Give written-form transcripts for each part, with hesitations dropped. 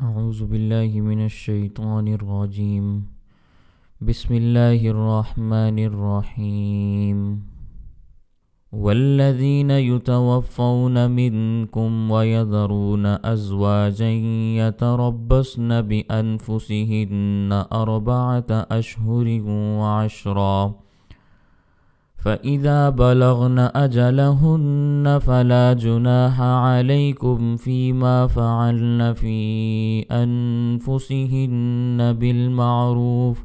اعوذ باللہ من الشیطان الرجیم بسم اللہ الرحمن الرحیم والذین یتوفون منکم ویذرون ازواجا یتربصن بانفسہن اربعة اشہر وعشرا فَإِذَا بَلَغْنَ أَجَلَهُنَّ فَلَا جُنَاحَ عَلَيْكُمْ فِيمَا فَعَلْنَ فِي أَنفُسِهِنَّ بِالْمَعْرُوفِ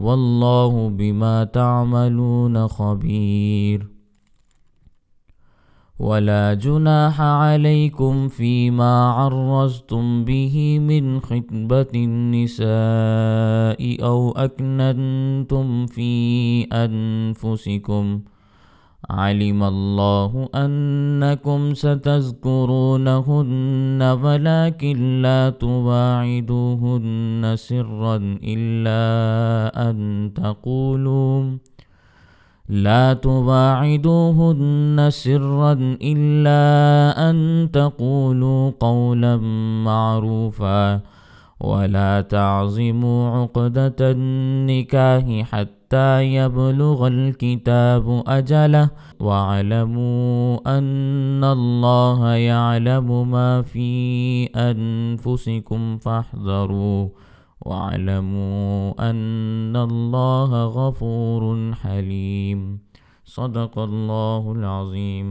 وَاللَّهُ بِمَا تَعْمَلُونَ خَبِيرٌ ولا جناح عليكم فيما عرضتم به من خطبة النساء أو أكننتم في أنفسكم علم الله أنكم ستذكرونهن ولكن لا تواعدوهن سرا إلا أن تقولوا قولا معروفا ولا تعزموا عقدة النكاح حتى يبلغ الكتاب أجله واعلموا أن الله يعلم ما في أنفسكم فاحذروه وَاعْلَمُوا أَنَّ اللَّهَ غَفُورٌ حَلِيمٌ صدق اللہ العظیم۔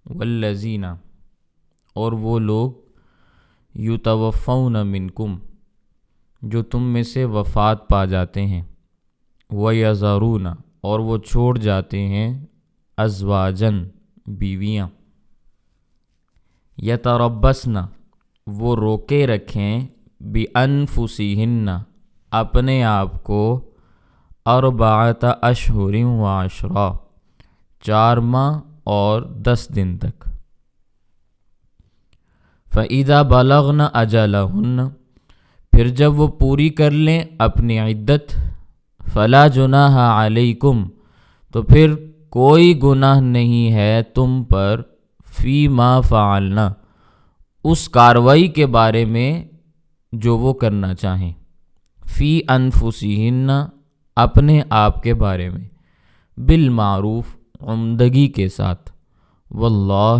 والذین، اور وہ لوگ، یتوفون منکم، جو تم میں سے وفات پا جاتے ہیں، ویذرون، اور وہ چھوڑ جاتے ہیں، ازواجن، بیویاں، یتربصن، وہ روکے رکھیں، بِأَنفُسِهِنَّ، اپنے آپ کو، أَرْبَعَةَ أَشْهُرٍ وَعَشْرًا، 4 ماہ اور 10 دن تک۔ فَإِذَا بَلَغْنَ أَجَلَهُنَّ، پھر جب وہ پوری کر لیں اپنی عدت، فَلَا جُنَاحَ عَلَيْكُمْ، تو پھر کوئی گناہ نہیں ہے تم پر، فی ما فعلنا، اس کاروائی کے بارے میں جو وہ کرنا چاہیں، فی انفسہن، اپنے آپ کے بارے میں، بالمعروف، عمدگی کے ساتھ، واللہ،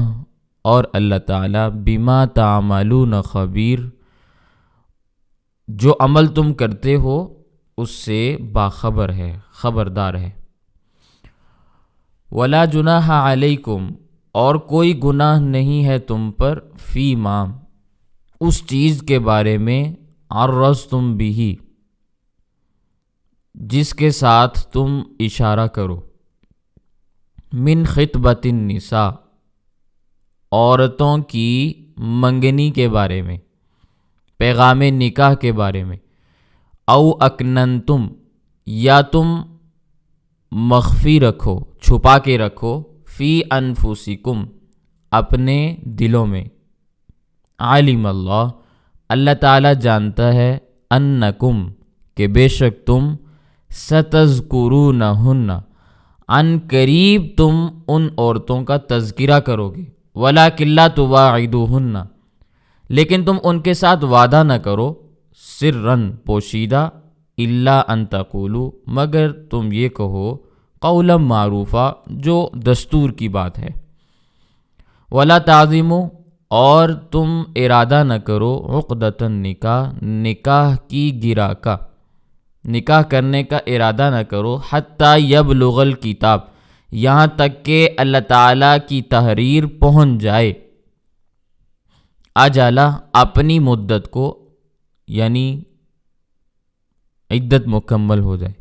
اور اللہ تعالیٰ، بما تعملون خبیر، جو عمل تم کرتے ہو اس سے باخبر ہے، خبردار ہے۔ ولا جناح علیکم، اور کوئی گناہ نہیں ہے تم پر، فی ما، اس چیز کے بارے میں، عرضتم بھی، جس کے ساتھ تم اشارہ کرو، من خطبۃ النساء، عورتوں کی منگنی کے بارے میں، پیغام نکاح کے بارے میں، او اکننتم، یا تم مخفی رکھو، چھپا کے رکھو، فی انفسکم، اپنے دلوں میں، علم اللہ، اللہ تعالیٰ جانتا ہے، انکم، کہ بے شک تم، ستذکرونہن، عن قریب تم ان عورتوں کا تذکرہ کرو گے، ولیکن لا تواعدوہن، لیکن تم ان کے ساتھ وعدہ نہ کرو، سرًا، پوشیدہ، الا ان تقولوا، مگر تم یہ کہو، قولا معروفا، جو دستور کی بات ہے، ولا تعظموا، اور تم ارادہ نہ کرو، عقدۃ النکاح، نکاح کی گرہ کا، نکاح کرنے کا ارادہ نہ کرو، حتی یبلغ الکتاب، یہاں تک کہ اللہ تعالیٰ کی تحریر پہنچ جائے، اجالہ، اپنی مدت کو، یعنی عدت مکمل ہو جائے،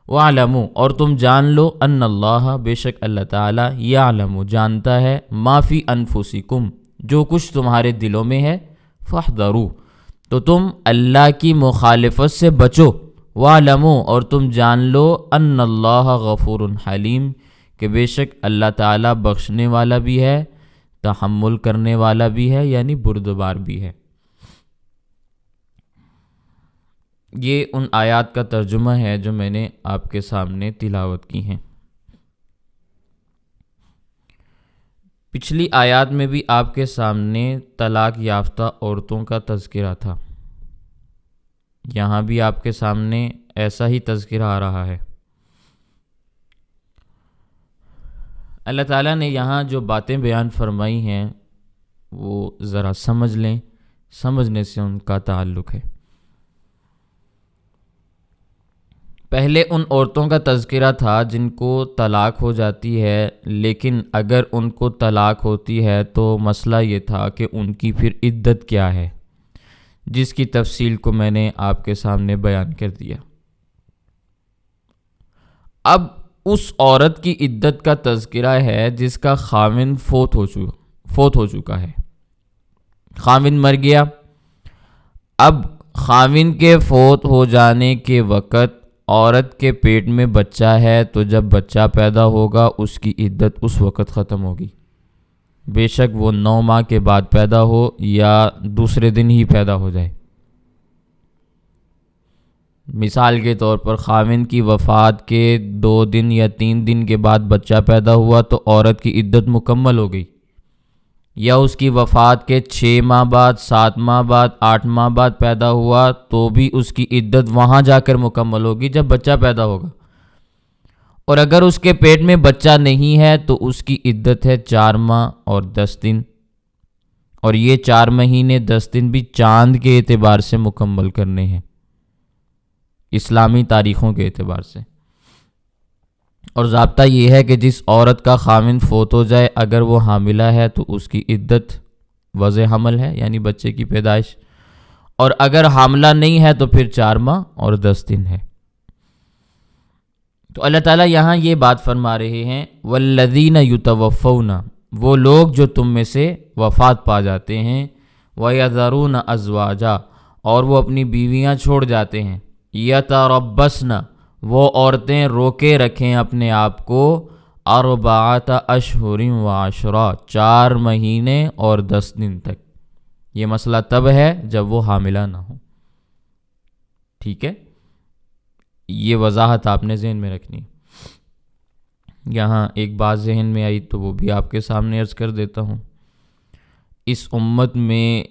وَاعْلَمُوا، اور تم جان لو، ان اللہ، بے شک اللہ تعالیٰ، یعلم، جانتا ہے، ما فی انفسکم، جو کچھ تمہارے دلوں میں ہے، فاحذروا، تو تم اللہ کی مخالفت سے بچو، وَاعْلَمُوا، اور تم جان لو، ان اللہ غفور حلیم، کہ بے شک اللہ تعالیٰ بخشنے والا بھی ہے، تحمل کرنے والا بھی ہے، یعنی بردبار بھی ہے۔ یہ ان آیات کا ترجمہ ہے جو میں نے آپ کے سامنے تلاوت کی ہیں۔ پچھلی آیات میں بھی آپ کے سامنے طلاق یافتہ عورتوں کا تذکرہ تھا، یہاں بھی آپ کے سامنے ایسا ہی تذکرہ آ رہا ہے۔ اللہ تعالیٰ نے یہاں جو باتیں بیان فرمائی ہیں وہ ذرا سمجھ لیں، سمجھنے سے ان کا تعلق ہے۔ پہلے ان عورتوں کا تذکرہ تھا جن کو طلاق ہو جاتی ہے، لیکن اگر ان کو طلاق ہوتی ہے تو مسئلہ یہ تھا کہ ان کی پھر عدت کیا ہے، جس کی تفصیل کو میں نے آپ کے سامنے بیان کر دیا۔ اب اس عورت کی عدت کا تذکرہ ہے جس کا خاوند فوت ہو چکا ہے، خاوند مر گیا۔ اب خاوند کے فوت ہو جانے کے وقت عورت کے پیٹ میں بچہ ہے، تو جب بچہ پیدا ہوگا اس کی عدت اس وقت ختم ہوگی، بے شک وہ 9 ماہ کے بعد پیدا ہو یا دوسرے دن ہی پیدا ہو جائے۔ مثال کے طور پر خاوند کی وفات کے 2 دن یا 3 دن کے بعد بچہ پیدا ہوا تو عورت کی عدت مکمل ہو گئی، یا اس کی وفات کے 6 ماہ بعد، 7 ماہ بعد، 8 ماہ بعد پیدا ہوا تو بھی اس کی عدت وہاں جا کر مکمل ہوگی جب بچہ پیدا ہوگا۔ اور اگر اس کے پیٹ میں بچہ نہیں ہے تو اس کی عدت ہے 4 ماہ اور 10 دن، اور یہ 4 مہینے 10 دن بھی چاند کے اعتبار سے مکمل کرنے ہیں، اسلامی تاریخوں کے اعتبار سے۔ اور ضابطہ یہ ہے کہ جس عورت کا خاوند فوت ہو جائے اگر وہ حاملہ ہے تو اس کی عدت وضع حمل ہے، یعنی بچے کی پیدائش، اور اگر حاملہ نہیں ہے تو پھر 4 ماہ اور 10 دن ہے۔ تو اللہ تعالیٰ یہاں یہ بات فرما رہے ہیں والذین یتوفون، وہ لوگ جو تم میں سے وفات پا جاتے ہیں، ویذرون ازواجا، اور وہ اپنی بیویاں چھوڑ جاتے ہیں، یتربصن، وہ عورتیں روکے رکھیں اپنے آپ کو، 4 اشہر و عشرا، 4 مہینے اور 10 دن تک۔ یہ مسئلہ تب ہے جب وہ حاملہ نہ ہو، ٹھیک ہے؟ یہ وضاحت آپ نے ذہن میں رکھنی ہے۔ یہاں ایک بات ذہن میں آئی تو وہ بھی آپ کے سامنے عرض کر دیتا ہوں۔ اس امت میں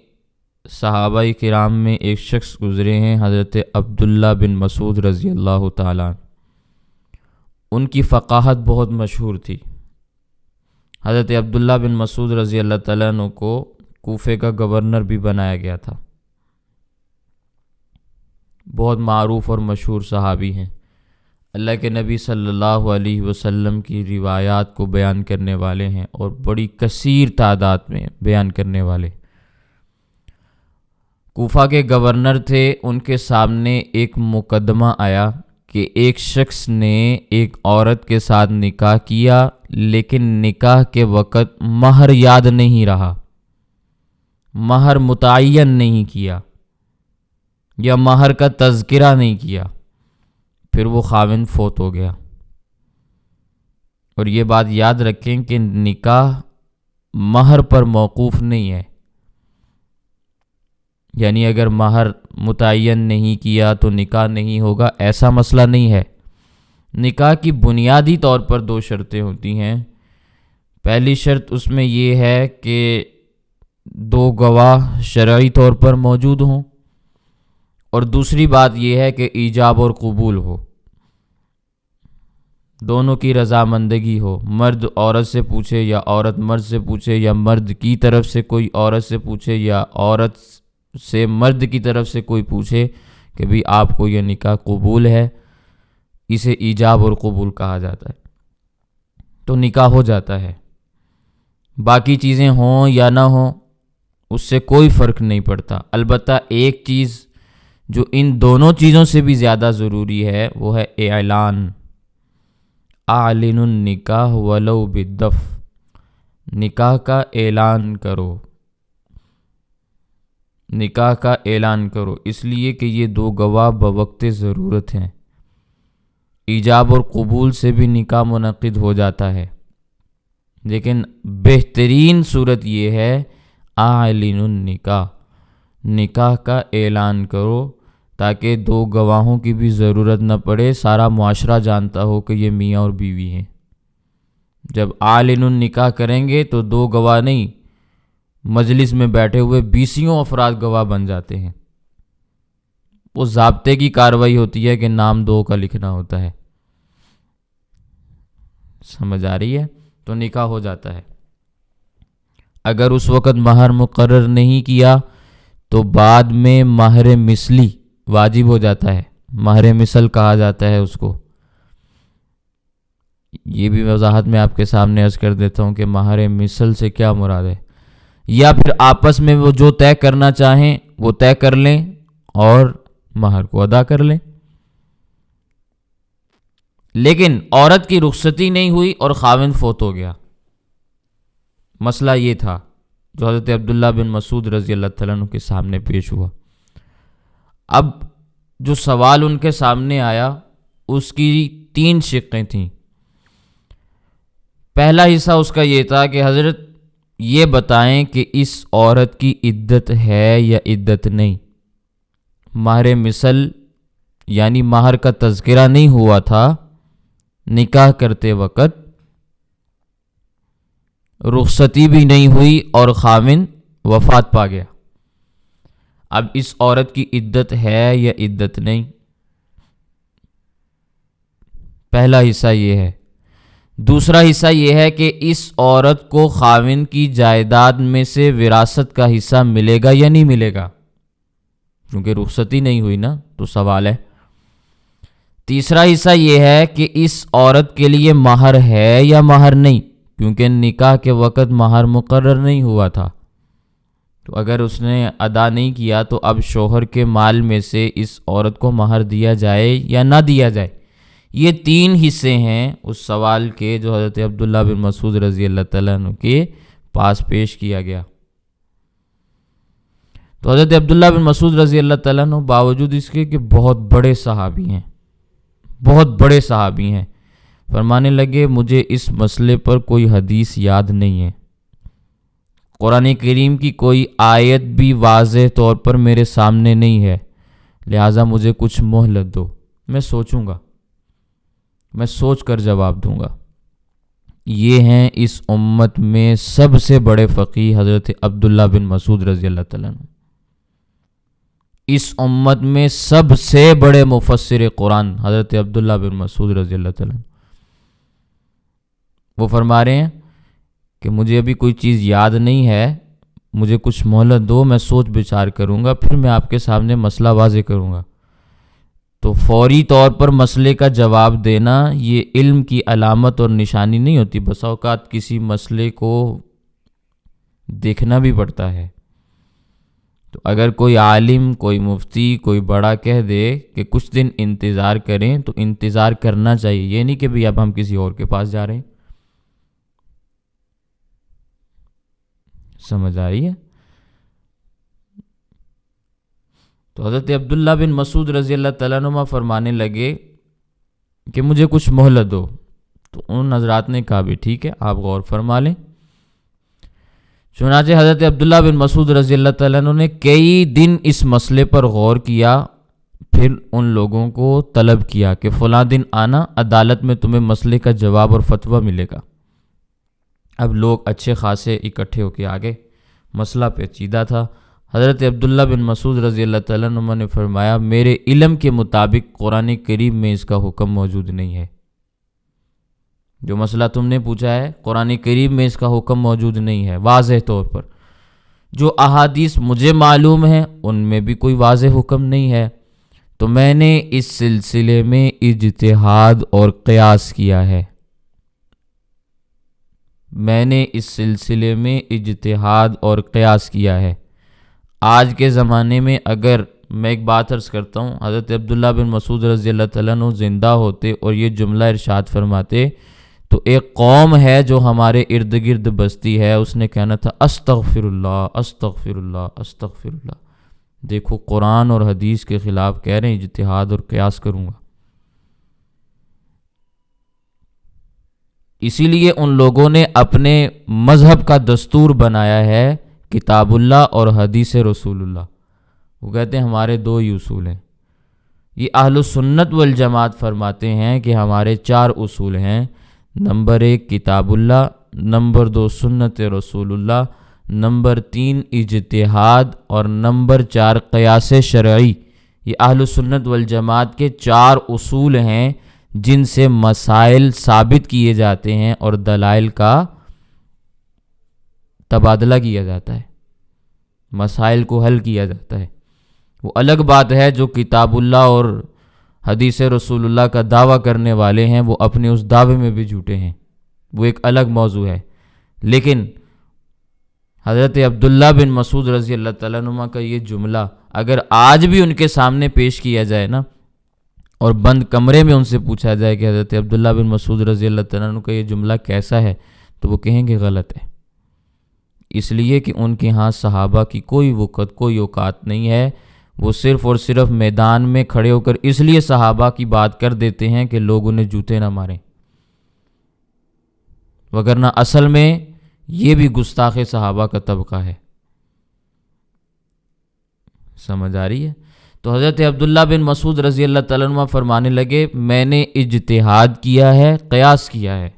صحابہ کرام میں ایک شخص گزرے ہیں، حضرت عبداللہ بن مسعود رضی اللہ تعالیٰ۔ ان کی فقاہت بہت مشہور تھی۔ حضرت عبداللہ بن مسعود رضی اللہ تعالیٰ عنہ کو کوفے کا گورنر بھی بنایا گیا تھا۔ بہت معروف اور مشہور صحابی ہیں، اللہ کے نبی صلی اللہ علیہ وسلم کی روایات کو بیان کرنے والے ہیں اور بڑی کثیر تعداد میں بیان کرنے والے۔ کوفہ کے گورنر تھے، ان کے سامنے ایک مقدمہ آیا کہ ایک شخص نے ایک عورت کے ساتھ نکاح کیا، لیکن نکاح کے وقت مہر یاد نہیں رہا، مہر متعین نہیں کیا یا مہر کا تذکرہ نہیں کیا، پھر وہ خاوند فوت ہو گیا۔ اور یہ بات یاد رکھیں کہ نکاح مہر پر موقوف نہیں ہے، یعنی اگر مہر متعین نہیں کیا تو نکاح نہیں ہوگا، ایسا مسئلہ نہیں ہے۔ نکاح کی بنیادی طور پر 2 شرطیں ہوتی ہیں۔ پہلی شرط اس میں یہ ہے کہ 2 گواہ شرعی طور پر موجود ہوں، اور دوسری بات یہ ہے کہ ایجاب اور قبول ہو، دونوں کی رضامندگی ہو، مرد عورت سے پوچھے یا عورت مرد سے پوچھے، یا مرد کی طرف سے کوئی عورت سے پوچھے یا عورت سے مرد کی طرف سے کوئی پوچھے کہ بھی آپ کو یہ نکاح قبول ہے، اسے ایجاب اور قبول کہا جاتا ہے، تو نکاح ہو جاتا ہے۔ باقی چیزیں ہوں یا نہ ہوں اس سے کوئی فرق نہیں پڑتا۔ البتہ ایک چیز جو ان دونوں چیزوں سے بھی زیادہ ضروری ہے وہ ہے اعلان، اعلن النکاح ولو بالدف، نکاح کا اعلان کرو، نکاح کا اعلان کرو، اس لیے کہ یہ 2 گواہ بوقت ضرورت ہیں۔ ایجاب اور قبول سے بھی نکاح منعقد ہو جاتا ہے، لیکن بہترین صورت یہ ہے اعلن النکاح، نکاح کا اعلان کرو، تاکہ 2 گواہوں کی بھی ضرورت نہ پڑے، سارا معاشرہ جانتا ہو کہ یہ میاں اور بیوی ہیں۔ جب عالن نکاح کریں گے تو 2 گواہ نہیں، مجلس میں بیٹھے ہوئے 20 افراد گواہ بن جاتے ہیں۔ وہ ضابطے کی کارروائی ہوتی ہے کہ نام 2 کا لکھنا ہوتا ہے۔ سمجھ آ رہی ہے؟ تو نکاح ہو جاتا ہے۔ اگر اس وقت مہر مقرر نہیں کیا تو بعد میں مہر مثلی واجب ہو جاتا ہے، مہر مثل کہا جاتا ہے اس کو۔ یہ بھی وضاحت میں آپ کے سامنے عرض کر دیتا ہوں کہ مہر مثل سے کیا مراد ہے، یا پھر آپس میں وہ جو طے کرنا چاہیں وہ طے کر لیں اور مہر کو ادا کر لیں۔ لیکن عورت کی رخصتی نہیں ہوئی اور خاوند فوت ہو گیا۔ مسئلہ یہ تھا جو حضرت عبداللہ بن مسعود رضی اللہ تعالیٰ عنہ کے سامنے پیش ہوا۔ اب جو سوال ان کے سامنے آیا اس کی 3 شقیں تھیں۔ پہلا حصہ اس کا یہ تھا کہ حضرت یہ بتائیں کہ اس عورت کی عدت ہے یا عدت نہیں۔ مہر مثل یعنی مہر کا تذکرہ نہیں ہوا تھا نکاح کرتے وقت، رخصتی بھی نہیں ہوئی اور خاوند وفات پا گیا۔ اب اس عورت کی عدت ہے یا عدت نہیں؟ پہلا حصہ یہ ہے۔ دوسرا حصہ یہ ہے کہ اس عورت کو خاوند کی جائیداد میں سے وراثت کا حصہ ملے گا یا نہیں ملے گا، کیونکہ رخصتی نہیں ہوئی نا، تو سوال ہے۔ تیسرا حصہ یہ ہے کہ اس عورت کے لیے مہر ہے یا مہر نہیں، کیونکہ نکاح کے وقت مہر مقرر نہیں ہوا تھا، تو اگر اس نے ادا نہیں کیا تو اب شوہر کے مال میں سے اس عورت کو مہر دیا جائے یا نہ دیا جائے۔ یہ 3 حصے ہیں اس سوال کے جو حضرت عبداللہ بن مسعود رضی اللہ تعالیٰ عنہ کے پاس پیش کیا گیا۔ تو حضرت عبداللہ بن مسعود رضی اللہ تعالیٰ عنہ باوجود اس کے کہ بہت بڑے صحابی ہیں، بہت بڑے صحابی ہیں، فرمانے لگے مجھے اس مسئلے پر کوئی حدیث یاد نہیں ہے، قرآن کریم کی کوئی آیت بھی واضح طور پر میرے سامنے نہیں ہے، لہٰذا مجھے کچھ مہلت دو، میں سوچوں گا، میں سوچ کر جواب دوں گا۔ یہ ہیں اس امت میں سب سے بڑے فقیہ حضرت عبداللہ بن مسعود رضی اللہ تعالیٰ عنہ، اس امت میں سب سے بڑے مفسر قرآن حضرت عبداللہ بن مسعود رضی اللہ تعالیٰ عنہ۔ وہ فرما رہے ہیں کہ مجھے ابھی کوئی چیز یاد نہیں ہے، مجھے کچھ مہلت دو، میں سوچ بچار کروں گا، پھر میں آپ کے سامنے مسئلہ واضح کروں گا۔ تو فوری طور پر مسئلے کا جواب دینا یہ علم کی علامت اور نشانی نہیں ہوتی، بسا اوقات کسی مسئلے کو دیکھنا بھی پڑتا ہے۔ تو اگر کوئی عالم، کوئی مفتی، کوئی بڑا کہہ دے کہ کچھ دن انتظار کریں تو انتظار کرنا چاہیے، یہ نہیں کہ بھی اب ہم کسی اور کے پاس جا رہے ہیں۔ سمجھ آ رہی ہے؟ تو حضرت عبداللہ بن مسعود رضی اللہ تعالیٰ عنہ فرمانے لگے کہ مجھے کچھ مہلت دو، تو ان حضرات نے کہا بھی ٹھیک ہے، آپ غور فرما لیں۔ چنانچہ حضرت عبداللہ بن مسعود رضی اللہ تعالیٰ عنہ نے کئی دن اس مسئلے پر غور کیا، پھر ان لوگوں کو طلب کیا کہ فلاں دن آنا، عدالت میں تمہیں مسئلے کا جواب اور فتویٰ ملے گا۔ اب لوگ اچھے خاصے اکٹھے ہو کے آگے، مسئلہ پیچیدہ تھا۔ حضرت عبداللہ بن مسعود رضی اللہ تعالیٰ عنہ نے فرمایا میرے علم کے مطابق قرآن کریم میں اس کا حکم موجود نہیں ہے، جو مسئلہ تم نے پوچھا ہے قرآن کریم میں اس کا حکم موجود نہیں ہے واضح طور پر، جو احادیث مجھے معلوم ہیں ان میں بھی کوئی واضح حکم نہیں ہے، تو میں نے اس سلسلے میں اجتہاد اور قیاس کیا ہے، میں نے اس سلسلے میں اجتہاد اور قیاس کیا ہے۔ آج کے زمانے میں اگر میں ایک بات عرض کرتا ہوں، حضرت عبداللہ بن مسعود رضی اللہ تعالیٰ عنہ زندہ ہوتے اور یہ جملہ ارشاد فرماتے تو ایک قوم ہے جو ہمارے ارد گرد بستی ہے، اس نے کہنا تھا استغفر اللہ استغفر اللہ استغفر اللہ، دیکھو قرآن اور حدیث کے خلاف کہہ رہے ہیں اجتہاد اور قیاس کروں گا۔ اسی لیے ان لوگوں نے اپنے مذہب کا دستور بنایا ہے کتاب اللہ اور حدیث رسول اللہ، وہ کہتے ہیں ہمارے 2 ہی اصول ہیں۔ یہ اہل سنت والجماعت فرماتے ہیں کہ ہمارے 4 اصول ہیں، نمبر 1 کتاب اللہ، نمبر 2 سنت رسول اللہ، نمبر 3 اجتہاد، اور نمبر 4 قیاس شرعی۔ یہ اہل سنت والجماعت کے 4 اصول ہیں جن سے مسائل ثابت کیے جاتے ہیں اور دلائل کا تبادلہ کیا جاتا ہے، مسائل کو حل کیا جاتا ہے۔ وہ الگ بات ہے جو کتاب اللہ اور حدیث رسول اللہ کا دعویٰ کرنے والے ہیں، وہ اپنے اس دعوے میں بھی جھوٹے ہیں، وہ ایک الگ موضوع ہے۔ لیکن حضرت عبداللہ بن مسعود رضی اللہ تعالیٰ عنہ کا یہ جملہ اگر آج بھی ان کے سامنے پیش کیا جائے نا، اور بند کمرے میں ان سے پوچھا جائے کہ حضرت عبداللہ بن مسعود رضی اللہ تعالیٰ عنہ کا یہ جملہ کیسا ہے، تو وہ کہیں گے غلط ہے، اس لیے کہ ان کے ہاں صحابہ کی کوئی وقت، کوئی اوقات نہیں ہے۔ وہ صرف اور صرف میدان میں کھڑے ہو کر اس لیے صحابہ کی بات کر دیتے ہیں کہ لوگ انہیں جوتے نہ ماریں، وگرنہ اصل میں یہ بھی گستاخ صحابہ کا طبقہ ہے۔ سمجھ آ رہی ہے؟ تو حضرت عبداللہ بن مسعود رضی اللہ تعالیٰ عنہ فرمانے لگے، میں نے اجتہاد کیا ہے، قیاس کیا ہے،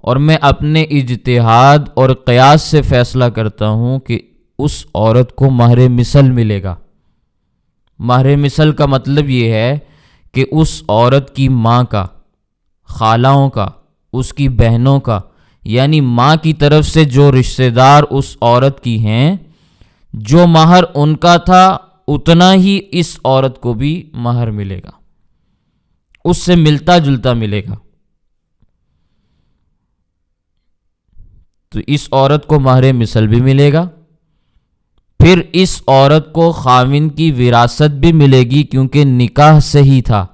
اور میں اپنے اجتہاد اور قیاس سے فیصلہ کرتا ہوں کہ اس عورت کو مہر مثل ملے گا۔ مہر مثل کا مطلب یہ ہے کہ اس عورت کی ماں کا، خالہوں کا، اس کی بہنوں کا، یعنی ماں کی طرف سے جو رشتہ دار اس عورت کی ہیں، جو مہر ان کا تھا اتنا ہی اس عورت کو بھی مہر ملے گا، اس سے ملتا جلتا ملے گا۔ تو اس عورت کو مہر مثل بھی ملے گا، پھر اس عورت کو خاوند کی وراثت بھی ملے گی کیونکہ نکاح صحیح تھا،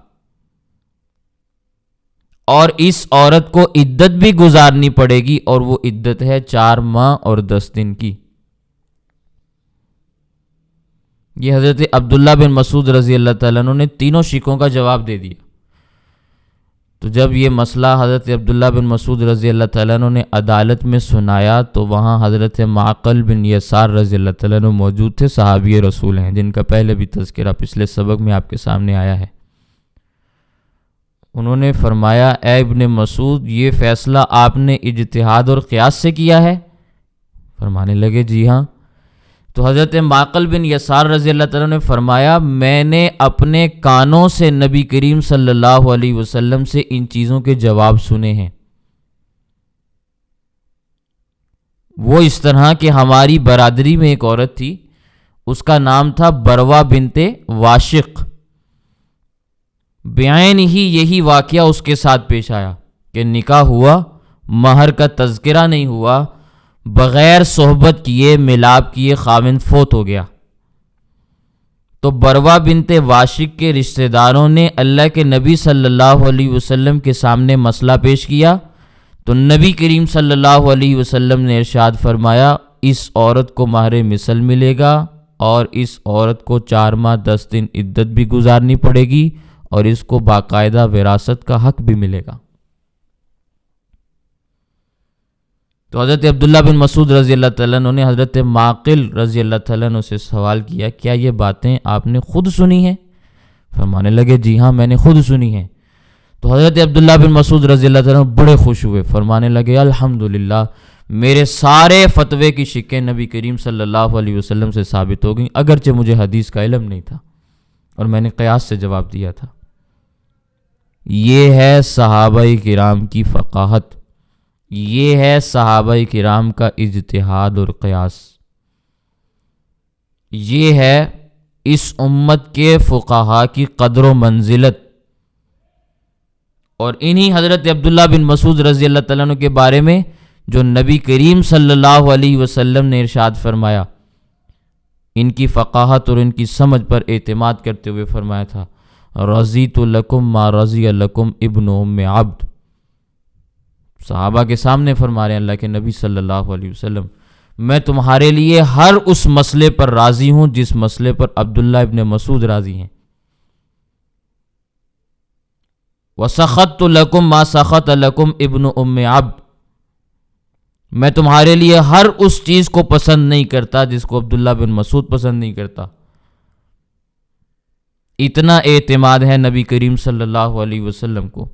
اور اس عورت کو عدت بھی گزارنی پڑے گی، اور وہ عدت ہے 4 ماہ اور 10 دن کی۔ یہ حضرت عبداللہ بن مسعود رضی اللہ تعالیٰ عنہ نے تینوں شکوں کا جواب دے دیا۔ تو جب یہ مسئلہ حضرت عبداللہ بن مسعود رضی اللہ تعالیٰ عنہ نے عدالت میں سنایا تو وہاں حضرت معقل بن یسار رضی اللہ تعالیٰ عنہ موجود تھے، صحابی رسول ہیں جن کا پہلے بھی تذکرہ پچھلے سبق میں آپ کے سامنے آیا ہے۔ انہوں نے فرمایا، اے ابن مسعود، یہ فیصلہ آپ نے اجتہاد اور قیاس سے کیا ہے؟ فرمانے لگے جی ہاں۔ تو حضرت معقل بن یسار رضی اللہ تعالیٰ نے فرمایا، میں نے اپنے کانوں سے نبی کریم صلی اللہ علیہ وسلم سے ان چیزوں کے جواب سنے ہیں۔ وہ اس طرح کہ ہماری برادری میں ایک عورت تھی، اس کا نام تھا بروا بنت واشق، بعین ہی یہی واقعہ اس کے ساتھ پیش آیا کہ نکاح ہوا، مہر کا تذکرہ نہیں ہوا، بغیر صحبت کیے، ملاپ کیے خاوند فوت ہو گیا۔ تو بروا بنت واشق کے رشتہ داروں نے اللہ کے نبی صلی اللہ علیہ وسلم کے سامنے مسئلہ پیش کیا، تو نبی کریم صلی اللہ علیہ وسلم نے ارشاد فرمایا، اس عورت کو مہر مثل ملے گا، اور اس عورت کو 4 ماہ 10 دن عدت بھی گزارنی پڑے گی، اور اس کو باقاعدہ وراثت کا حق بھی ملے گا۔ تو حضرت عبداللہ بن مسعود رضی اللہ تعالیٰ عنہ نے حضرت معقل رضی اللہ تعالیٰ عنہ سے سوال کیا، کیا یہ باتیں آپ نے خود سنی ہیں؟ فرمانے لگے جی ہاں، میں نے خود سنی ہیں۔ تو حضرت عبداللہ بن مسعود رضی اللہ تعالیٰ عنہ بڑے خوش ہوئے، فرمانے لگے الحمدللہ، میرے سارے فتوے کی شکیں نبی کریم صلی اللہ علیہ وسلم سے ثابت ہو گئیں، اگرچہ مجھے حدیث کا علم نہیں تھا اور میں نے قیاس سے جواب دیا تھا۔ یہ ہے صحابہ کرام کی فقاہت، یہ ہے صحابہ کرام کا اجتہاد اور قیاس، یہ ہے اس امت کے فقہاء کی قدر و منزلت۔ اور انہی حضرت عبداللہ بن مسعود رضی اللہ تعالیٰ عنہ کے بارے میں جو نبی کریم صلی اللہ علیہ وسلم نے ارشاد فرمایا، ان کی فقاہت اور ان کی سمجھ پر اعتماد کرتے ہوئے فرمایا تھا، رضیت لکم ما رضی لکم ابن ام عبد۔ صحابہ کے سامنے فرما رہے ہیں اللہ کے نبی صلی اللہ علیہ وسلم، میں تمہارے لیے ہر اس مسئلے پر راضی ہوں جس مسئلے پر عبداللہ ابن مسعود راضی ہیں۔ وَسَخَطْتُ لَكُمْ مَا سَخَطَ لَكُمْ ابن ام عبد، میں تمہارے لیے ہر اس چیز کو پسند نہیں کرتا جس کو عبداللہ بن مسعود پسند نہیں کرتا۔ اتنا اعتماد ہے نبی کریم صلی اللہ علیہ وسلم کو۔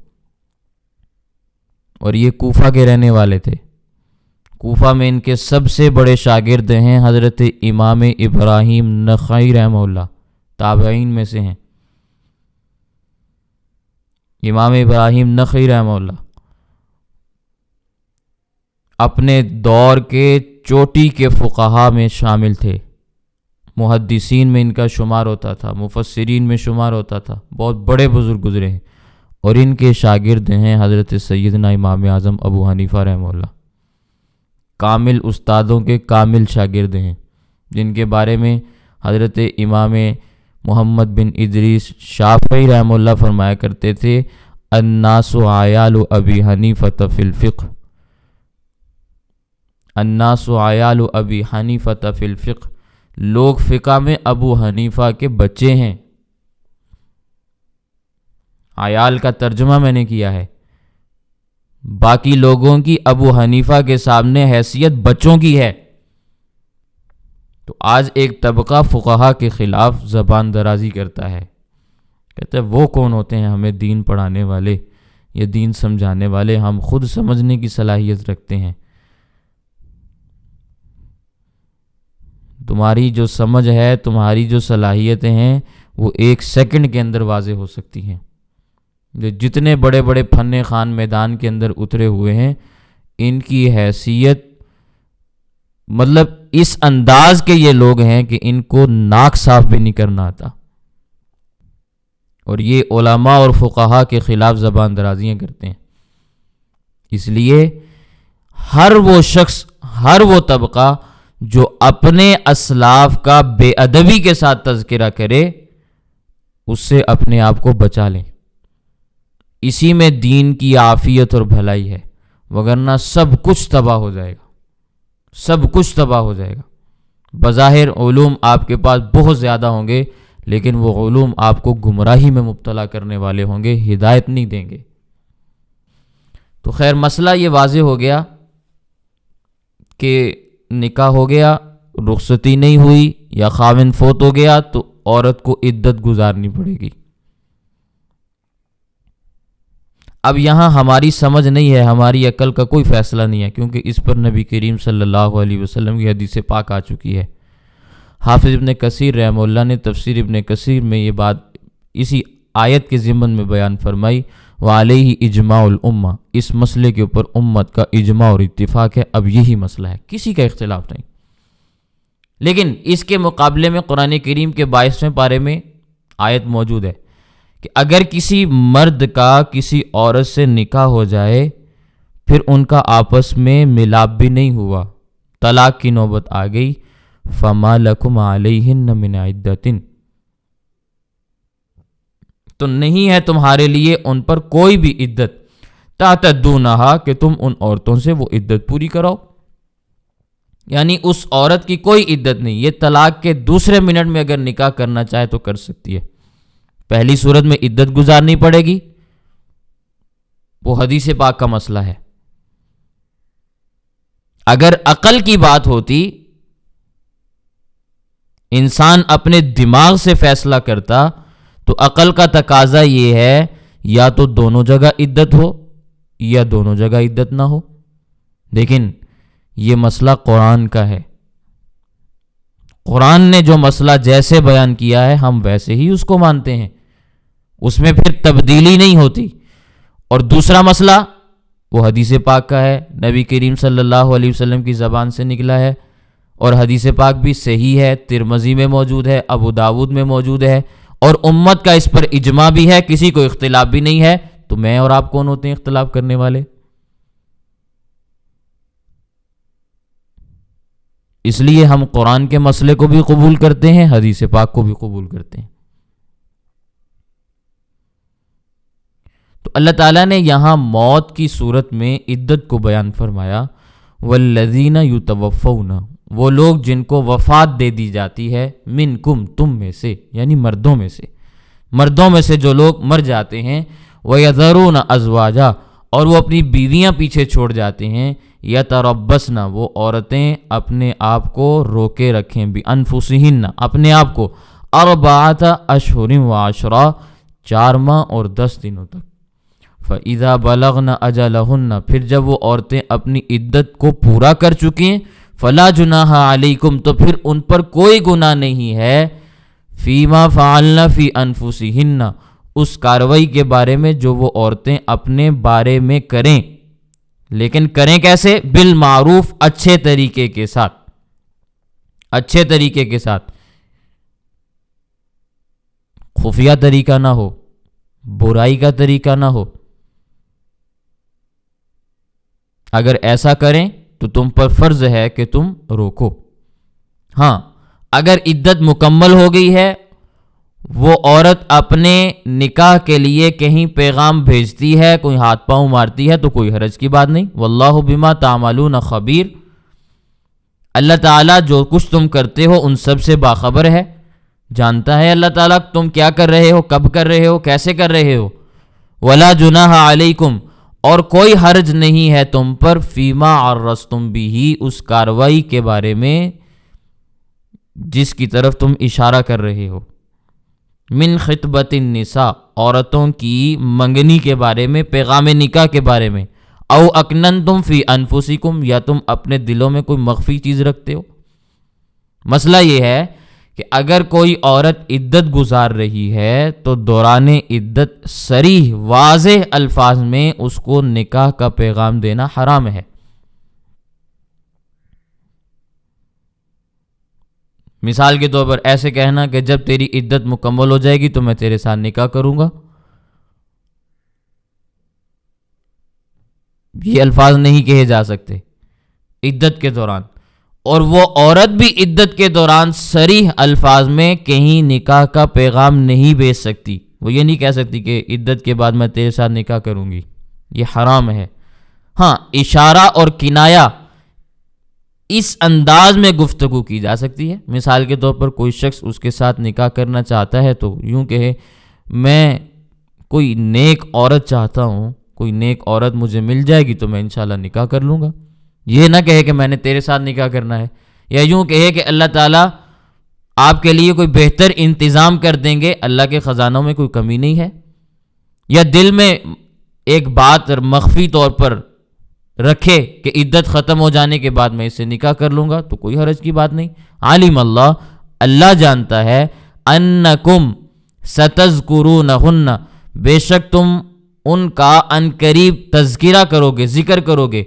اور یہ کوفہ کے رہنے والے تھے۔ کوفہ میں ان کے سب سے بڑے شاگرد ہیں حضرت امام ابراہیم نخعی رحمہ اللہ، تابعین میں سے ہیں۔ امام ابراہیم نخعی رحمہ اللہ اپنے دور کے چوٹی کے فقہا میں شامل تھے، محدثین میں ان کا شمار ہوتا تھا، مفسرین میں شمار ہوتا تھا، بہت بڑے بزرگ گزرے ہیں، اور ان کے شاگرد ہیں حضرت سیدنا امام اعظم ابو حنیفہ رحمہ اللہ، کامل استادوں کے کامل شاگرد ہیں، جن کے بارے میں حضرت امام محمد بن ادریس شافعی رحمہ اللہ فرمایا کرتے تھے، الناس عیال ابی حنیفہ فی الفقہ، الناس عیال ابی حنیفہ فی الفقہ، لوگ فقہ میں ابو حنیفہ کے بچے ہیں۔ عیال کا ترجمہ میں نے کیا ہے، باقی لوگوں کی ابو حنیفہ کے سامنے حیثیت بچوں کی ہے۔ تو آج ایک طبقہ فقہا کے خلاف زبان درازی کرتا ہے، کہتے ہیں وہ کون ہوتے ہیں ہمیں دین پڑھانے والے یا دین سمجھانے والے، ہم خود سمجھنے کی صلاحیت رکھتے ہیں۔ تمہاری جو سمجھ ہے، تمہاری جو صلاحیتیں ہیں، وہ ایک سیکنڈ کے اندر واضح ہو سکتی ہیں۔ جو جتنے بڑے بڑے فن خان میدان کے اندر اترے ہوئے ہیں، ان کی حیثیت مطلب اس انداز کے یہ لوگ ہیں کہ ان کو ناک صاف بھی نہیں کرنا آتا، اور یہ علماء اور فقہا کے خلاف زبان درازیاں کرتے ہیں۔ اس لیے ہر وہ شخص، ہر وہ طبقہ جو اپنے اسلاف کا بے ادبی کے ساتھ تذکرہ کرے، اس سے اپنے آپ کو بچا لیں۔ اسی میں دین کی عافیت اور بھلائی ہے، وگرنہ سب کچھ تباہ ہو جائے گا، سب کچھ تباہ ہو جائے گا۔ بظاہر علوم آپ کے پاس بہت زیادہ ہوں گے، لیکن وہ علوم آپ کو گمراہی میں مبتلا کرنے والے ہوں گے، ہدایت نہیں دیں گے۔ تو خیر، مسئلہ یہ واضح ہو گیا کہ نکاح ہو گیا، رخصتی نہیں ہوئی یا خاوند فوت ہو گیا تو عورت کو عدت گزارنی پڑے گی۔ اب یہاں ہماری سمجھ نہیں ہے، ہماری عقل کا کوئی فیصلہ نہیں ہے، کیونکہ اس پر نبی کریم صلی اللہ علیہ وسلم کی حدیث پاک آ چکی ہے۔ حافظ ابن کثیر رحمہ اللہ نے تفسیر ابن کثیر میں یہ بات اسی آیت کے ضمن میں بیان فرمائی، وعلیہ اجماع الامہ، اس مسئلے کے اوپر امت کا اجماع اور اتفاق ہے، اب یہی مسئلہ ہے، کسی کا اختلاف نہیں۔ لیکن اس کے مقابلے میں قرآن کریم کے 22ویں پارے میں آیت موجود ہے کہ اگر کسی مرد کا کسی عورت سے نکاح ہو جائے، پھر ان کا آپس میں ملاپ بھی نہیں ہوا، طلاق کی نوبت آ گئی، فَمَا لَكُمْ عَلَيْهِنَّ مِنْ عِدَّةٍ، تو نہیں ہے تمہارے لیے ان پر کوئی بھی عدت، تعتدونہا، کہ تم ان عورتوں سے وہ عدت پوری کراؤ۔ یعنی اس عورت کی کوئی عدت نہیں، یہ طلاق کے دوسرے منٹ میں اگر نکاح کرنا چاہے تو کر سکتی ہے، پہلی صورت میں عدت گزارنی پڑے گی، وہ حدیث پاک کا مسئلہ ہے۔ اگر عقل کی بات ہوتی، انسان اپنے دماغ سے فیصلہ کرتا، تو عقل کا تقاضا یہ ہے یا تو دونوں جگہ عدت ہو یا دونوں جگہ عدت نہ ہو، لیکن یہ مسئلہ قرآن کا ہے۔ قرآن نے جو مسئلہ جیسے بیان کیا ہے ہم ویسے ہی اس کو مانتے ہیں، اس میں پھر تبدیلی نہیں ہوتی۔ اور دوسرا مسئلہ وہ حدیث پاک کا ہے، نبی کریم صلی اللہ علیہ وسلم کی زبان سے نکلا ہے، اور حدیث پاک بھی صحیح ہے، ترمذی میں موجود ہے، ابو داود میں موجود ہے، اور امت کا اس پر اجماع بھی ہے، کسی کو اختلاف بھی نہیں ہے، تو میں اور آپ کون ہوتے ہیں اختلاف کرنے والے؟ اس لیے ہم قرآن کے مسئلے کو بھی قبول کرتے ہیں، حدیث پاک کو بھی قبول کرتے ہیں۔ تو اللہ تعالیٰ نے یہاں موت کی صورت میں عدت کو بیان فرمایا، والذین یتوفون، وہ لوگ جن کو وفات دے دی جاتی ہے، منکم، تم میں سے، یعنی مردوں میں سے جو لوگ مر جاتے ہیں، وَيَذَرُونَ أَزْوَاجًا، اور وہ اپنی بیویاں پیچھے چھوڑ جاتے ہیں، یتربصن، وہ عورتیں اپنے آپ کو روکے رکھیں، بِأَنفُسِهِنَّ، اپنے آپ کو، 4 اشہر و 10 4 ماہ اور 10 دنوں تک، فَإِذَا بَلَغْنَ أَجَلَهُنَّ، پھر جب وہ عورتیں اپنی عدت کو پورا کر چکی ہیں، فَلَا جُنَاحَ عَلَيْكُمْ، تو پھر ان پر کوئی گناہ نہیں ہے، فِيمَا فَعَلْنَ فِي أَنفُسِهِنَّ، اس کاروائی کے بارے میں جو وہ عورتیں اپنے بارے میں کریں، لیکن کریں کیسے؟ بالمعروف، اچھے طریقے کے ساتھ، اچھے طریقے کے ساتھ، خفیہ طریقہ نہ ہو، برائی کا طریقہ نہ ہو۔ اگر ایسا کریں تو تم پر فرض ہے کہ تم روکو۔ ہاں، اگر عدت مکمل ہو گئی ہے، وہ عورت اپنے نکاح کے لیے کہیں پیغام بھیجتی ہے، کوئی ہاتھ پاؤں مارتی ہے، تو کوئی حرج کی بات نہیں۔ واللہ بما تعملون خبیر، اللہ تعالیٰ جو کچھ تم کرتے ہو ان سب سے باخبر ہے، جانتا ہے اللہ تعالیٰ تم کیا کر رہے ہو، کب کر رہے ہو، کیسے کر رہے ہو۔ ولا جناح علیکم، اور کوئی حرج نہیں ہے تم پر، فیما عرضتم بھی، اس کاروائی کے بارے میں جس کی طرف تم اشارہ کر رہے ہو، من خطبت النساء، عورتوں کی منگنی کے بارے میں، پیغام نکاح کے بارے میں، او اکننتم فی انفسکم، یا تم اپنے دلوں میں کوئی مخفی چیز رکھتے ہو۔ مسئلہ یہ ہے کہ اگر کوئی عورت عدت گزار رہی ہے تو دوران عدت صریح واضح الفاظ میں اس کو نکاح کا پیغام دینا حرام ہے۔ مثال کے طور پر ایسے کہنا کہ جب تیری عدت مکمل ہو جائے گی تو میں تیرے ساتھ نکاح کروں گا، یہ الفاظ نہیں کہے جا سکتے عدت کے دوران، اور وہ عورت بھی عدت کے دوران صریح الفاظ میں کہیں نکاح کا پیغام نہیں بھیج سکتی۔ وہ یہ نہیں کہہ سکتی کہ عدت کے بعد میں تیرے ساتھ نکاح کروں گی، یہ حرام ہے۔ ہاں، اشارہ اور کنایا اس انداز میں گفتگو کی جا سکتی ہے۔ مثال کے طور پر کوئی شخص اس کے ساتھ نکاح کرنا چاہتا ہے تو یوں کہے، میں کوئی نیک عورت چاہتا ہوں، کوئی نیک عورت مجھے مل جائے گی تو میں انشاءاللہ نکاح کر لوں گا۔ یہ نہ کہے کہ میں نے تیرے ساتھ نکاح کرنا ہے، یا یوں کہے کہ اللہ تعالیٰ آپ کے لیے کوئی بہتر انتظام کر دیں گے، اللہ کے خزانوں میں کوئی کمی نہیں ہے، یا دل میں ایک بات مخفی طور پر رکھے کہ عدت ختم ہو جانے کے بعد میں اس سے نکاح کر لوں گا، تو کوئی حرج کی بات نہیں۔ عالم اللہ، اللہ جانتا ہے، انکم ستذکرونہن، بے شک تم ان کا ان قریب تذکرہ کرو گے، ذکر کرو گے۔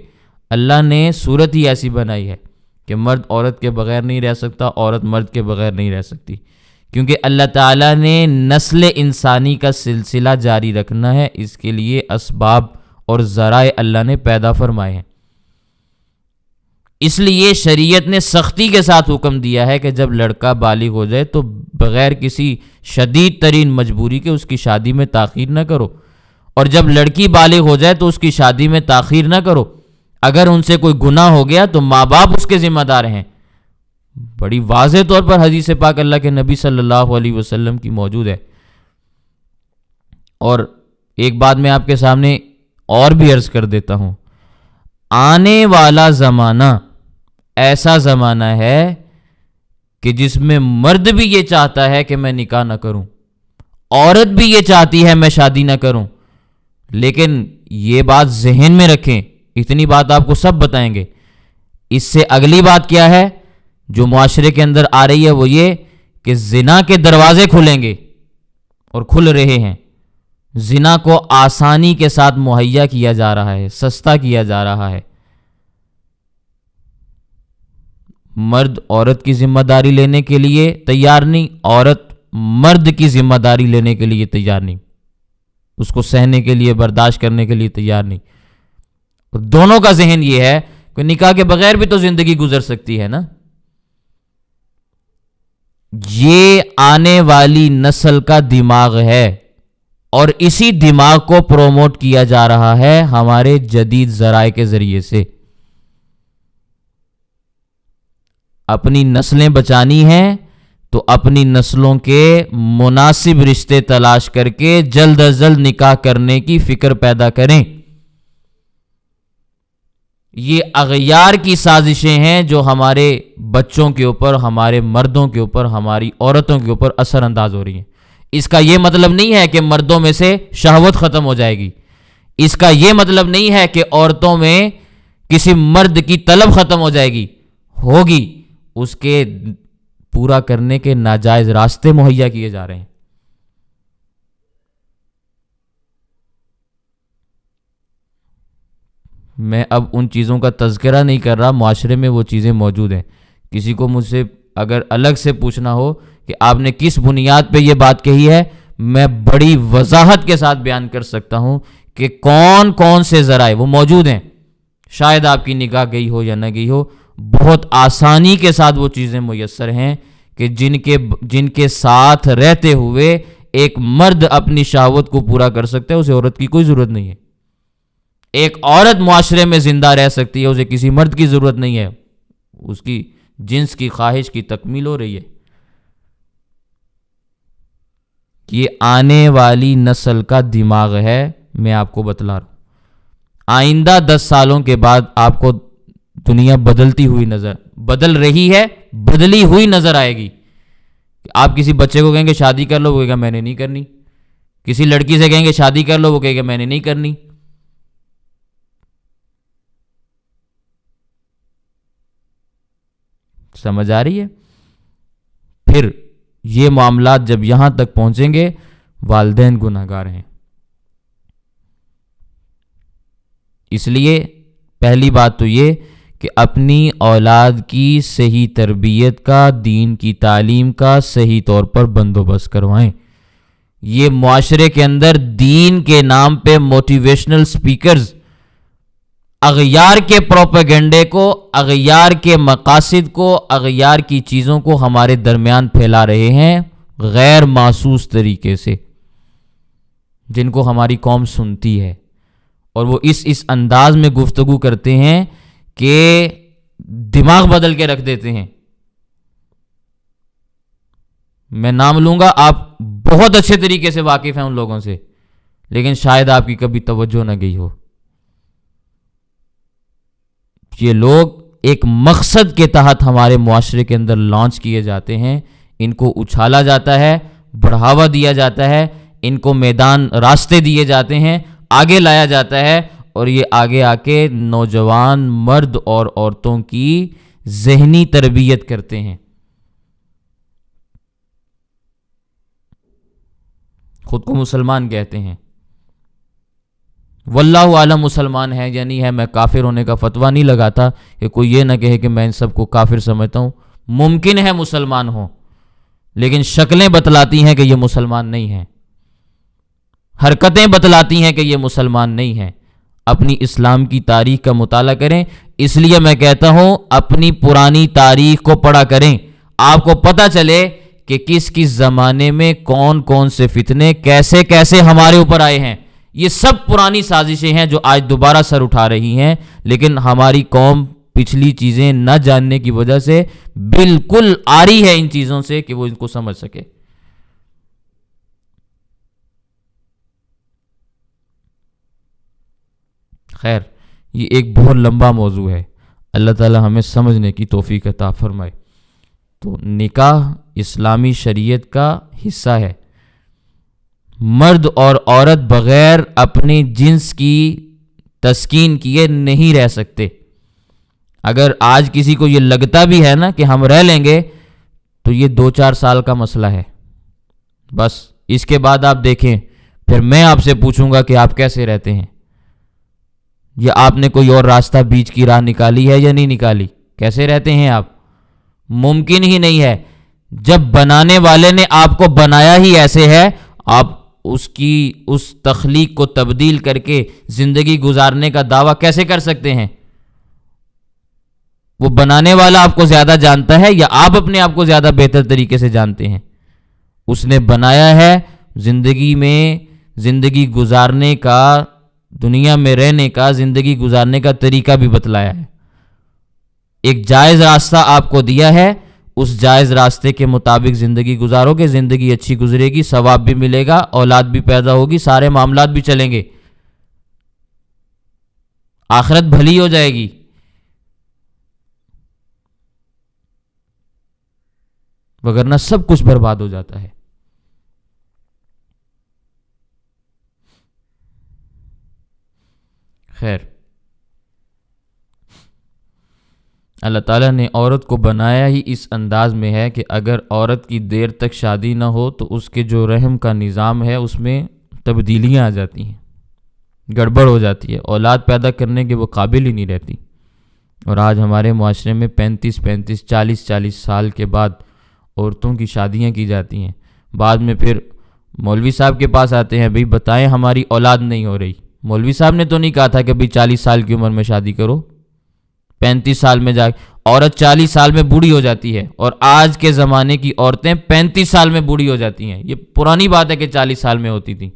اللہ نے صورت ہی ایسی بنائی ہے کہ مرد عورت کے بغیر نہیں رہ سکتا، عورت مرد کے بغیر نہیں رہ سکتی، کیونکہ اللہ تعالیٰ نے نسل انسانی کا سلسلہ جاری رکھنا ہے، اس کے لیے اسباب اور ذرائع اللہ نے پیدا فرمائے ہیں۔ اس لیے شریعت نے سختی کے ساتھ حکم دیا ہے کہ جب لڑکا بالغ ہو جائے تو بغیر کسی شدید ترین مجبوری کے اس کی شادی میں تاخیر نہ کرو، اور جب لڑکی بالغ ہو جائے تو اس کی شادی میں تاخیر نہ کرو۔ اگر ان سے کوئی گناہ ہو گیا تو ماں باپ اس کے ذمہ دار ہیں۔ بڑی واضح طور پر حدیث پاک اللہ کے نبی صلی اللہ علیہ وسلم کی موجود ہے۔ اور ایک بات میں آپ کے سامنے اور بھی عرض کر دیتا ہوں، آنے والا زمانہ ایسا زمانہ ہے کہ جس میں مرد بھی یہ چاہتا ہے کہ میں نکاح نہ کروں، عورت بھی یہ چاہتی ہے میں شادی نہ کروں، لیکن یہ بات ذہن میں رکھیں، اتنی بات آپ کو سب بتائیں گے۔ اس سے اگلی بات کیا ہے جو معاشرے کے اندر آ رہی ہے، وہ یہ کہ زنا کے دروازے کھلیں گے اور کھل رہے ہیں، زنا کو آسانی کے ساتھ مہیا کیا جا رہا ہے، سستا کیا جا رہا ہے۔ مرد عورت کی ذمہ داری لینے کے لیے تیار نہیں، عورت مرد کی ذمہ داری لینے کے لیے تیار نہیں، اس کو سہنے کے لیے، برداشت کرنے کے لیے تیار نہیں۔ دونوں کا ذہن یہ ہے کہ نکاح کے بغیر بھی تو زندگی گزر سکتی ہے نا۔ یہ آنے والی نسل کا دماغ ہے، اور اسی دماغ کو پروموٹ کیا جا رہا ہے ہمارے جدید ذرائع کے ذریعے سے۔ اپنی نسلیں بچانی ہیں تو اپنی نسلوں کے مناسب رشتے تلاش کر کے جلد از جلد نکاح کرنے کی فکر پیدا کریں۔ یہ اغیار کی سازشیں ہیں جو ہمارے بچوں کے اوپر، ہمارے مردوں کے اوپر، ہماری عورتوں کے اوپر اثر انداز ہو رہی ہیں۔ اس کا یہ مطلب نہیں ہے کہ مردوں میں سے شہوت ختم ہو جائے گی، اس کا یہ مطلب نہیں ہے کہ عورتوں میں کسی مرد کی طلب ختم ہو جائے گی، ہوگی، اس کے پورا کرنے کے ناجائز راستے مہیا کیے جا رہے ہیں۔ میں اب ان چیزوں کا تذکرہ نہیں کر رہا، معاشرے میں وہ چیزیں موجود ہیں۔ کسی کو مجھ سے اگر الگ سے پوچھنا ہو کہ آپ نے کس بنیاد پہ یہ بات کہی ہے، میں بڑی وضاحت کے ساتھ بیان کر سکتا ہوں کہ کون کون سے ذرائع وہ موجود ہیں، شاید آپ کی نگاہ گئی ہو یا نہ گئی ہو، بہت آسانی کے ساتھ وہ چیزیں میسر ہیں کہ جن کے ساتھ رہتے ہوئے ایک مرد اپنی شہوت کو پورا کر سکتا ہے، اسے عورت کی کوئی ضرورت نہیں ہے۔ ایک عورت معاشرے میں زندہ رہ سکتی ہے، اسے کسی مرد کی ضرورت نہیں ہے، اس کی جنس کی خواہش کی تکمیل ہو رہی ہے۔ یہ آنے والی نسل کا دماغ ہے، میں آپ کو بتلا رہا ہوں۔ آئندہ 10 سالوں کے بعد آپ کو دنیا بدل رہی ہے، بدلی ہوئی نظر آئے گی۔ آپ کسی بچے کو کہیں گے شادی کر لو، وہ کہے گا میں نے نہیں کرنی۔ کسی لڑکی سے کہیں گے شادی کر لو، وہ کہے گا میں نے نہیں کرنی۔ سمجھ آ رہی ہے؟ پھر یہ معاملات جب یہاں تک پہنچیں گے، والدین گناہگار ہیں۔ اس لیے پہلی بات تو یہ کہ اپنی اولاد کی صحیح تربیت کا، دین کی تعلیم کا صحیح طور پر بندوبست کروائیں۔ یہ معاشرے کے اندر دین کے نام پہ موٹیویشنل سپیکرز اغیار کے پروپیگنڈے کو، اغیار کے مقاصد کو، اغیار کی چیزوں کو ہمارے درمیان پھیلا رہے ہیں غیر محسوس طریقے سے، جن کو ہماری قوم سنتی ہے، اور وہ اس انداز میں گفتگو کرتے ہیں کہ دماغ بدل کے رکھ دیتے ہیں۔ میں نام لوں گا، آپ بہت اچھے طریقے سے واقف ہیں ان لوگوں سے، لیکن شاید آپ کی کبھی توجہ نہ گئی ہو۔ یہ لوگ ایک مقصد کے تحت ہمارے معاشرے کے اندر لانچ کیے جاتے ہیں، ان کو اچھالا جاتا ہے، بڑھاوا دیا جاتا ہے، ان کو میدان راستے دیے جاتے ہیں، آگے لایا جاتا ہے، اور یہ آگے آ کے نوجوان مرد اور عورتوں کی ذہنی تربیت کرتے ہیں۔ خود کو مسلمان کہتے ہیں، واللہ عالم مسلمان ہے یا نہیں ہے، میں کافر ہونے کا فتویٰ نہیں لگاتا کہ کوئی یہ نہ کہے کہ میں ان سب کو کافر سمجھتا ہوں۔ ممکن ہے مسلمان ہوں، لیکن شکلیں بتلاتی ہیں کہ یہ مسلمان نہیں ہیں، حرکتیں بتلاتی ہیں کہ یہ مسلمان نہیں ہیں۔ اپنی اسلام کی تاریخ کا مطالعہ کریں۔ اس لیے میں کہتا ہوں اپنی پرانی تاریخ کو پڑھا کریں، آپ کو پتہ چلے کہ کس کس زمانے میں کون کون سے فتنے کیسے کیسے ہمارے اوپر آئے ہیں۔ یہ سب پرانی سازشیں ہیں جو آج دوبارہ سر اٹھا رہی ہیں، لیکن ہماری قوم پچھلی چیزیں نہ جاننے کی وجہ سے بالکل آری ہے ان چیزوں سے کہ وہ ان کو سمجھ سکے۔ خیر، یہ ایک بہت لمبا موضوع ہے، اللہ تعالی ہمیں سمجھنے کی توفیق عطا فرمائے۔ تو نکاح اسلامی شریعت کا حصہ ہے۔ مرد اور عورت بغیر اپنے جنس کی تسکین کیے نہیں رہ سکتے۔ اگر آج کسی کو یہ لگتا بھی ہے نا کہ ہم رہ لیں گے، تو یہ 2-4 سال کا مسئلہ ہے بس۔ اس کے بعد آپ دیکھیں، پھر میں آپ سے پوچھوں گا کہ آپ کیسے رہتے ہیں، یا آپ نے کوئی اور راستہ بیچ کی راہ نکالی ہے یا نہیں نکالی، کیسے رہتے ہیں آپ؟ ممکن ہی نہیں ہے۔ جب بنانے والے نے آپ کو بنایا ہی ایسے ہے، آپ اس تخلیق کو تبدیل کر کے زندگی گزارنے کا دعویٰ کیسے کر سکتے ہیں؟ وہ بنانے والا آپ کو زیادہ جانتا ہے یا آپ اپنے آپ کو زیادہ بہتر طریقے سے جانتے ہیں؟ اس نے بنایا ہے، زندگی میں زندگی گزارنے کا، دنیا میں رہنے کا، زندگی گزارنے کا طریقہ بھی بتلایا ہے۔ ایک جائز راستہ آپ کو دیا ہے، اس جائز راستے کے مطابق زندگی گزارو گے، زندگی اچھی گزرے گی، ثواب بھی ملے گا، اولاد بھی پیدا ہوگی، سارے معاملات بھی چلیں گے، آخرت بھلی ہو جائے گی۔ وگرنہ سب کچھ برباد ہو جاتا ہے۔ خیر، اللہ تعالیٰ نے عورت کو بنایا ہی اس انداز میں ہے کہ اگر عورت کی دیر تک شادی نہ ہو تو اس کے جو رحم کا نظام ہے اس میں تبدیلیاں آ جاتی ہیں، گڑبڑ ہو جاتی ہے، اولاد پیدا کرنے کے وہ قابل ہی نہیں رہتی۔ اور آج ہمارے معاشرے میں 35 40 سال کے بعد عورتوں کی شادیاں کی جاتی ہیں، بعد میں پھر مولوی صاحب کے پاس آتے ہیں، بھئی بتائیں ہماری اولاد نہیں ہو رہی۔ مولوی صاحب نے تو نہیں کہا تھا کہ بھئی 40 سال کی عمر میں شادی کرو، 35 سال میں جا، عورت 40 سال میں بوڑھی ہو جاتی ہے، اور آج کے زمانے کی عورتیں 35 سال میں بوڑھی ہو جاتی ہیں۔ یہ پرانی بات ہے کہ 40 سال میں ہوتی تھی۔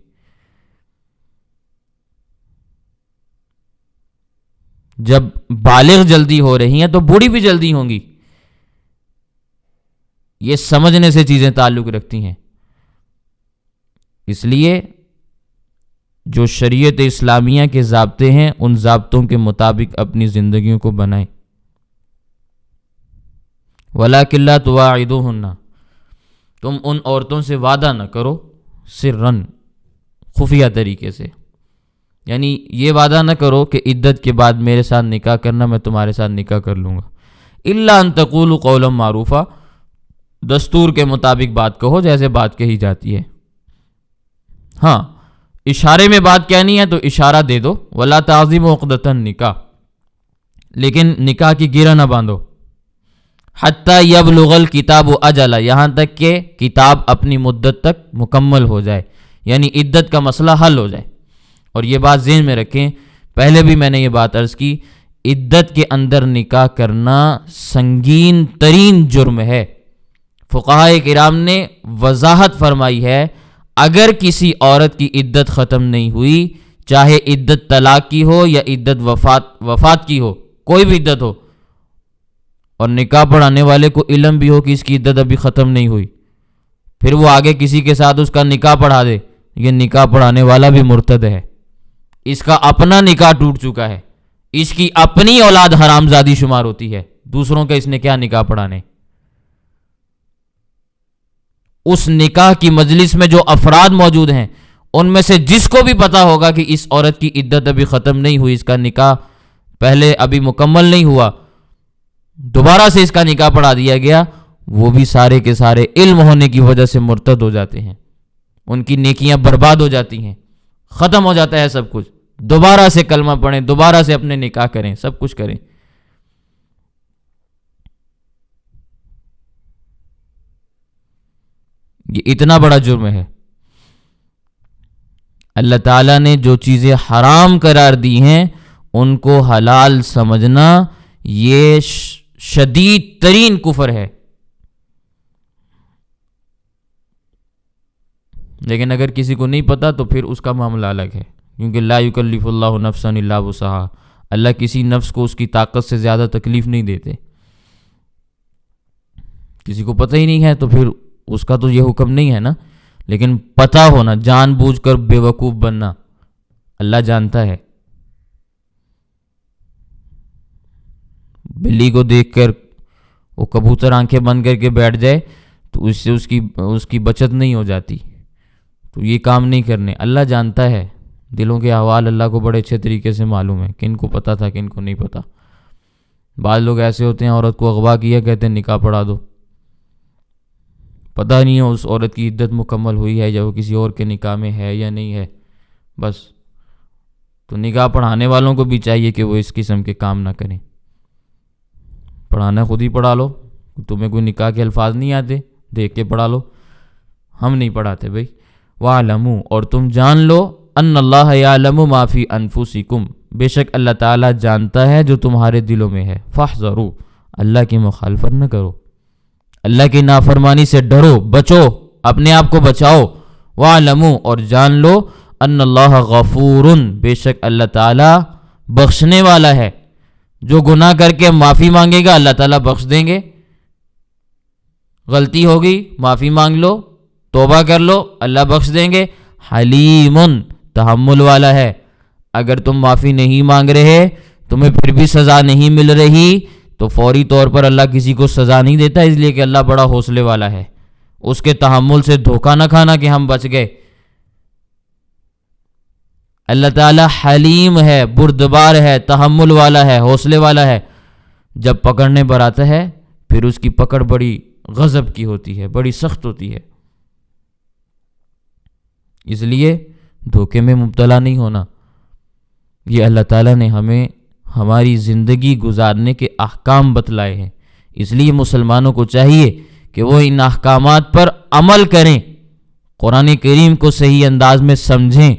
جب بالغ جلدی ہو رہی ہیں تو بوڑھی بھی جلدی ہوں گی، یہ سمجھنے سے چیزیں تعلق رکھتی ہیں۔ اس لیے جو شریعت اسلامیہ کے ضابطے ہیں ان ضابطوں کے مطابق اپنی زندگیوں کو بنائیں۔ وَلَٰكِن لَا تُوَاعِدُوهُنَّ، تم ان عورتوں سے وعدہ نہ کرو سرًا، خفیہ طریقے سے، یعنی یہ وعدہ نہ کرو کہ عدت کے بعد میرے ساتھ نکاح کرنا، میں تمہارے ساتھ نکاح کر لوں گا۔ إِلَّا أَن تَقُولُوا قَوْلًا مَعْرُوفًا، دستور کے مطابق بات کہو جیسے بات کہی جاتی ہے۔ ہاں، اشارے میں بات کہنی ہے تو اشارہ دے دو، وَلَا تَعْزِمُوا عُقْدَةَ النِّکَاحِ، لیکن نکاح کی گرہ نہ باندھو۔ حَتَّى يَبْلُغَ الْكِتَابُ أَجَلَهُ، یہاں تک کہ کتاب اپنی مدت تک مکمل ہو جائے، یعنی عدت کا مسئلہ حل ہو جائے۔ اور یہ بات ذہن میں رکھیں، پہلے بھی میں نے یہ بات عرض کی، عدت کے اندر نکاح کرنا سنگین ترین جرم ہے۔ فقہائے کرام نے وضاحت فرمائی ہے، اگر کسی عورت کی عدت ختم نہیں ہوئی، چاہے عدت طلاق کی ہو یا عدت وفات کی ہو، کوئی بھی عدت ہو، اور نکاح پڑھانے والے کو علم بھی ہو کہ اس کی عدت ابھی ختم نہیں ہوئی، پھر وہ آگے کسی کے ساتھ اس کا نکاح پڑھا دے، یہ نکاح پڑھانے والا بھی مرتد ہے، اس کا اپنا نکاح ٹوٹ چکا ہے، اس کی اپنی اولاد حرامزادی شمار ہوتی ہے، دوسروں کا اس نے کیا نکاح پڑھانے۔ اس نکاح کی مجلس میں جو افراد موجود ہیں ان میں سے جس کو بھی پتا ہوگا کہ اس عورت کی عدت ابھی ختم نہیں ہوئی، اس کا نکاح پہلے ابھی مکمل نہیں ہوا، دوبارہ سے اس کا نکاح پڑھا دیا گیا، وہ بھی سارے کے سارے علم ہونے کی وجہ سے مرتد ہو جاتے ہیں، ان کی نیکیاں برباد ہو جاتی ہیں، ختم ہو جاتا ہے سب کچھ، دوبارہ سے کلمہ پڑھیں، دوبارہ سے اپنے نکاح کریں، سب کچھ کریں۔ یہ اتنا بڑا جرم ہے۔ اللہ تعالیٰ نے جو چیزیں حرام قرار دی ہیں ان کو حلال سمجھنا یہ شدید ترین کفر ہے۔ لیکن اگر کسی کو نہیں پتا تو پھر اس کا معاملہ الگ ہے، کیونکہ لا یکلف اللہ نفسا الا وسعہا، اللہ کسی نفس کو اس کی طاقت سے زیادہ تکلیف نہیں دیتے۔ کسی کو پتہ ہی نہیں ہے تو پھر اس کا تو یہ حکم نہیں ہے نا، لیکن پتہ ہونا، جان بوجھ کر بے وقوف بننا، اللہ جانتا ہے۔ بلی کو دیکھ کر وہ کبوتر آنکھیں بند کر کے بیٹھ جائے تو اس سے اس کی بچت نہیں ہو جاتی، تو یہ کام نہیں کرنے۔ اللہ جانتا ہے دلوں کے احوال، اللہ کو بڑے اچھے طریقے سے معلوم ہے کن کو پتہ تھا کن کو نہیں پتہ۔ بعض لوگ ایسے ہوتے ہیں عورت کو اغوا کیا، کہتے ہیں نکاح پڑھا دو، پتہ نہیں ہے اس عورت کی عدت مکمل ہوئی ہے یا وہ کسی اور کے نکاح میں ہے یا نہیں ہے، بس۔ تو نکاح پڑھانے والوں کو بھی چاہیے کہ وہ اس قسم کے کام نہ کریں۔ پڑھانا خود ہی پڑھا لو، تمہیں کوئی نکاح کے الفاظ نہیں آتے دیکھ کے پڑھا لو، ہم نہیں پڑھاتے بھائی۔ وَاعْلَمُوا، اور تم جان لو، ان اللہ یعلم ما فی انفسکم، بے شک اللہ تعالیٰ جانتا ہے جو تمہارے دلوں میں ہے۔ فاحذروا، اللہ کی مخالفت نہ کرو، اللہ کی نافرمانی سے ڈرو، بچو، اپنے آپ کو بچاؤ۔ وَاعْلَمُوا، اور جان لو، ان اللہ غفور، بے شک اللہ تعالیٰ بخشنے والا ہے، جو گناہ کر کے معافی مانگے گا اللہ تعالیٰ بخش دیں گے۔ غلطی ہوگی معافی مانگ لو، توبہ کر لو، اللہ بخش دیں گے۔ حلیم، تحمل والا ہے، اگر تم معافی نہیں مانگ رہے، تمہیں پھر بھی سزا نہیں مل رہی تو فوری طور پر اللہ کسی کو سزا نہیں دیتا، اس لیے کہ اللہ بڑا حوصلے والا ہے، اس کے تحمل سے دھوکہ نہ کھانا کہ ہم بچ گئے۔ اللہ تعالیٰ حلیم ہے، بردبار ہے، تحمل والا ہے، حوصلے والا ہے. جب پکڑنے پر آتا ہے پھر اس کی پکڑ بڑی غضب کی ہوتی ہے، بڑی سخت ہوتی ہے. اس لیے دھوکے میں مبتلا نہیں ہونا. یہ اللہ تعالیٰ نے ہمیں ہماری زندگی گزارنے کے احکام بتلائے ہیں. اس لیے مسلمانوں کو چاہیے کہ وہ ان احکامات پر عمل کریں، قرآن کریم کو صحیح انداز میں سمجھیں.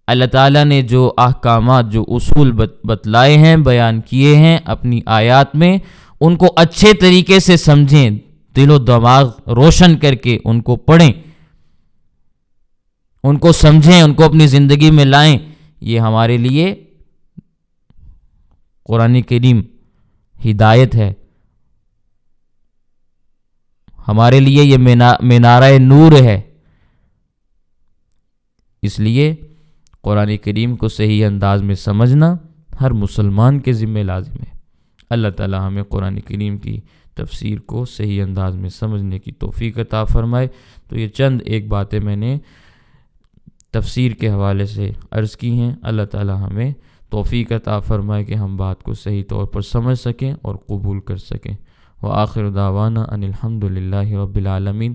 اللہ تعالیٰ نے جو احکامات، جو اصول بتلائے ہیں، بیان کیے ہیں اپنی آیات میں، ان کو اچھے طریقے سے سمجھیں، دل و دماغ روشن کر کے ان کو پڑھیں، ان کو سمجھیں، ان کو اپنی زندگی میں لائیں. یہ ہمارے لیے قرآن کریم ہدایت ہے، ہمارے لیے یہ مینارہ نور ہے. اس لیے قرآن کریم کو صحیح انداز میں سمجھنا ہر مسلمان کے ذمہ لازم ہے. اللہ تعالی ہمیں قرآن کریم کی تفسیر کو صحیح انداز میں سمجھنے کی توفیق عطا فرمائے. تو یہ چند ایک باتیں میں نے تفسیر کے حوالے سے عرض کی ہیں. اللہ تعالی ہمیں توفیق عطا فرمائے کہ ہم بات کو صحیح طور پر سمجھ سکیں اور قبول کر سکیں. وآخر دعوانا ان الحمد للہ رب العالمین.